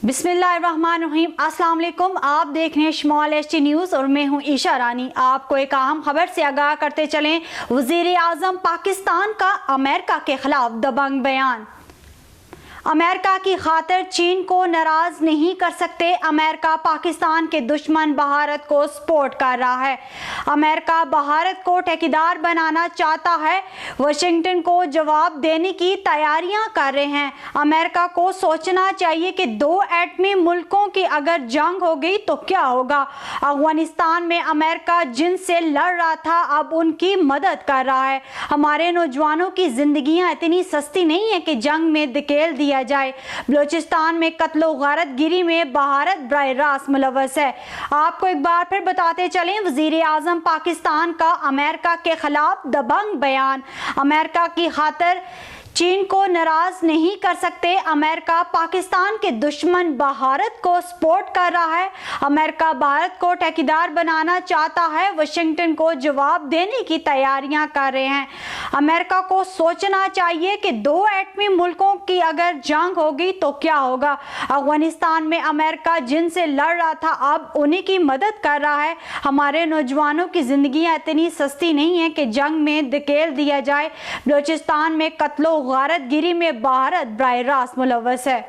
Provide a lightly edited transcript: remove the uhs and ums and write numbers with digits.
बिस्मिल्लाहिर्रहमानिर्रहीम। अस्सलाम वालेकुम। आप देख रहे हैं स्मॉल एचटी न्यूज़ और मैं हूं ईशा रानी। आपको एक अहम खबर से आगाह करते चलें। वज़ीर आज़म पाकिस्तान का अमेरिका के खिलाफ दबंग बयान। अमेरिका की खातिर चीन को नाराज नहीं कर सकते। अमेरिका पाकिस्तान के दुश्मन भारत को सपोर्ट कर रहा है। अमेरिका भारत को ठेकेदार बनाना चाहता है। वाशिंगटन को जवाब देने की तैयारियां कर रहे हैं। अमेरिका को सोचना चाहिए कि दो एटमी मुल्कों की अगर जंग हो गई तो क्या होगा। अफगानिस्तान में अमेरिका जिनसे लड़ रहा था अब उनकी मदद कर रहा है। हमारे नौजवानों की जिंदगियां इतनी सस्ती नहीं है कि जंग में धकेल दिया जाए। बलूचिस्तान में कत्लो गारत गिरी में भारत बराह रास्त मुलव्वस है। आपको एक बार फिर बताते चलें, वजीर आजम पाकिस्तान का अमेरिका के खिलाफ दबंग बयान। अमेरिका की खातिर चीन को नाराज नहीं कर सकते। अमेरिका पाकिस्तान के दुश्मन भारत को सपोर्ट कर रहा है। अमेरिका भारत को ठेकेदार बनाना चाहता है। वाशिंगटन को जवाब देने की तैयारियां कर रहे हैं। अमेरिका को सोचना चाहिए कि दो एटमी मुल्कों की अगर जंग होगी तो क्या होगा। अफगानिस्तान में अमेरिका जिनसे लड़ रहा था अब उन्हीं की मदद कर रहा है। हमारे नौजवानों की जिंदगियां इतनी सस्ती नहीं है कि जंग में धकेल दिया जाए। बलूचिस्तान में कत्लो गारत गिरी में भारत बराह रास्त मुलव्वस है।